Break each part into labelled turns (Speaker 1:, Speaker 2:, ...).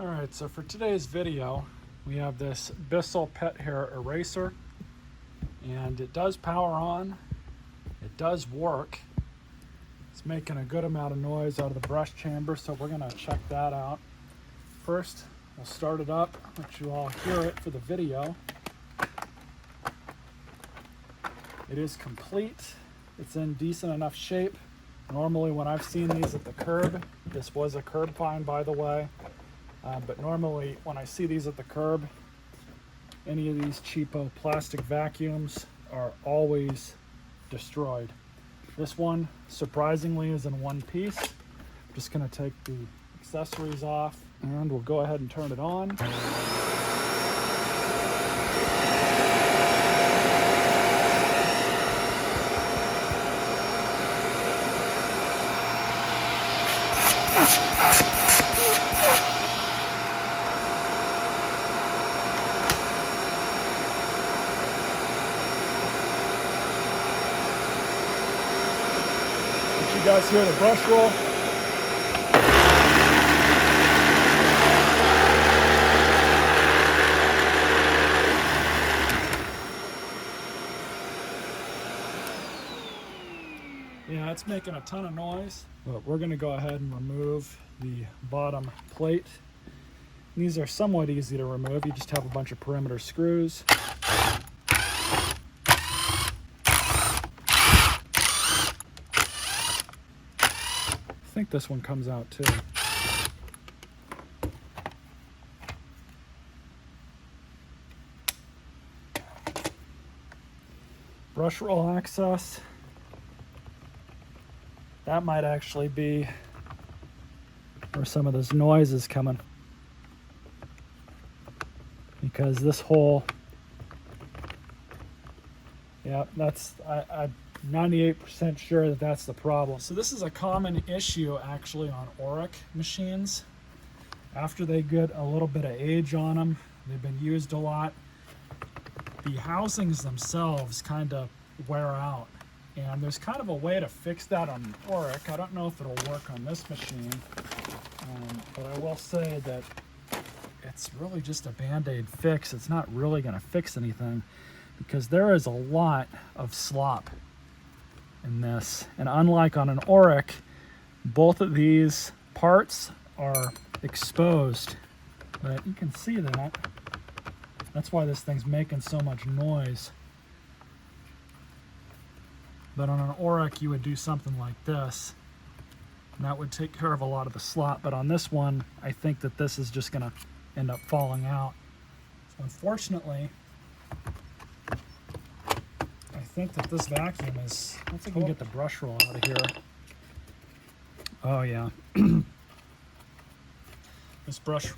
Speaker 1: Alright, so for today's video, we have this Bissell pet hair eraser, and it does power on, it does work. It's making a good amount of noise out of the brush chamber, so we're going to check that out. First, we'll start it up, let you all hear it for the video. It is complete, it's in decent enough shape. Normally when I've seen these at the curb, this was a curb find by the way, but normally when I see these at the curb, any of these cheapo plastic vacuums are always destroyed. This one, surprisingly, is in one piece. I'm just going to take the accessories off and we'll go ahead and turn it on. Did you guys hear the brush roll? Yeah, it's making a ton of noise, but we're going to go ahead and remove the bottom plate. These are somewhat easy to remove. You just have a bunch of perimeter screws. I think this one comes out too. Brush roll access. That might actually be where some of this noise is coming, because this hole, yeah, that's, I'm 98% sure that that's the problem. So this is a common issue actually on Auric machines. After they get a little bit of age on them, they've been used a lot, the housings themselves kind of wear out. And there's kind of a way to fix that on an Auric. I don't know if it'll work on this machine, but I will say that it's really just a band-aid fix. It's not really going to fix anything because there is a lot of slop in this. And unlike on an Auric, both of these parts are exposed. But you can see that. That's why this thing's making so much noise. But on an Auric, you would do something like this, and that would take care of a lot of the slop. But on this one, I think that this is just going to end up falling out. So unfortunately, I think that this vacuum is, I don't think we can get the brush roll out of here. Oh yeah. This brush,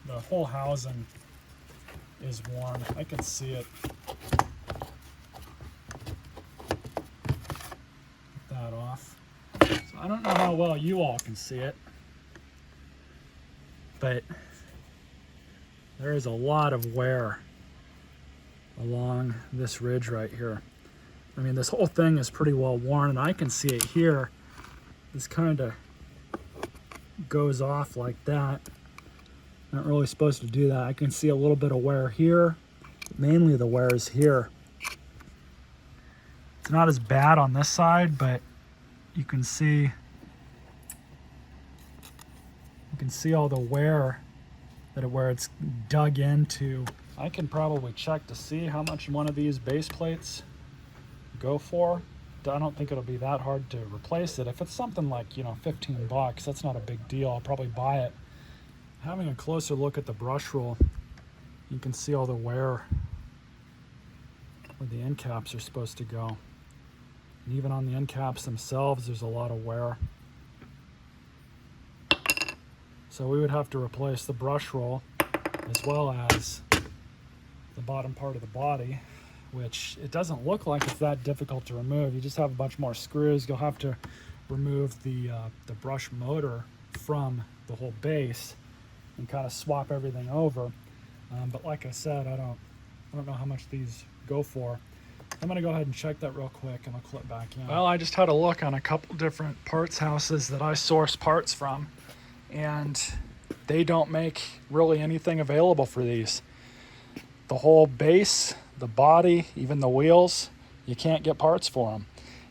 Speaker 1: the whole housing is worn. I can see it. Off. So I don't know how well you all can see it, but there is a lot of wear along this ridge right here. I mean, this whole thing is pretty well worn, and I can see it here. This kind of goes off like that. Not really supposed to do that. I can see a little bit of wear here. Mainly the wear is here. It's not as bad on this side, but you can see all the wear where it's dug into. I can probably check to see how much one of these base plates go for. I don't think it'll be that hard to replace it. If it's something like, you know, 15 bucks, that's not a big deal. I'll probably buy it. Having a closer look at the brush roll, you can see all the wear where the end caps are supposed to go. And even on the end caps themselves, there's a lot of wear. So we would have to replace the brush roll as well as the bottom part of the body, which it doesn't look like it's that difficult to remove. You just have a bunch more screws. You'll have to remove the brush motor from the whole base and kind of swap everything over. But like I said, I don't know how much these go for. I'm going to go ahead and check that real quick and I'll clip back in. Well, I just had a look on a couple different parts houses that I source parts from, and they don't make really anything available for these. The whole base, the body, even the wheels, you can't get parts for them.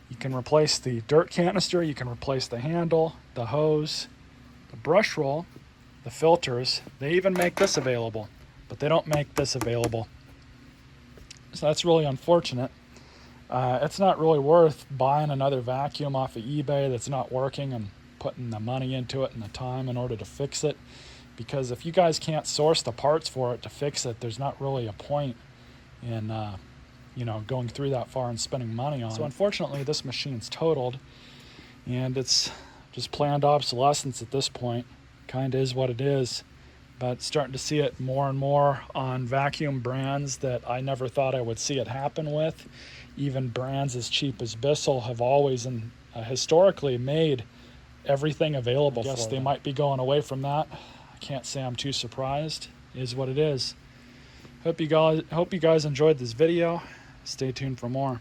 Speaker 1: You can replace the dirt canister, you can replace the handle, the hose, the brush roll, the filters. They even make this available, but they don't make this available. So that's really unfortunate. It's not really worth buying another vacuum off of eBay that's not working and putting the money into it and the time in order to fix it, because if you guys can't source the parts for it to fix it, there's not really a point in going through that far and spending money on it. So unfortunately, this machine's totaled, and it's just planned obsolescence at this point. Kind of is what it is, but starting to see it more and more on vacuum brands that I never thought I would see it happen with. Even brands as cheap as Bissell have always and historically made everything available for them. I guess they might be going away from that. I can't say I'm too surprised. It is what it is. Hope you guys enjoyed this video. Stay tuned for more.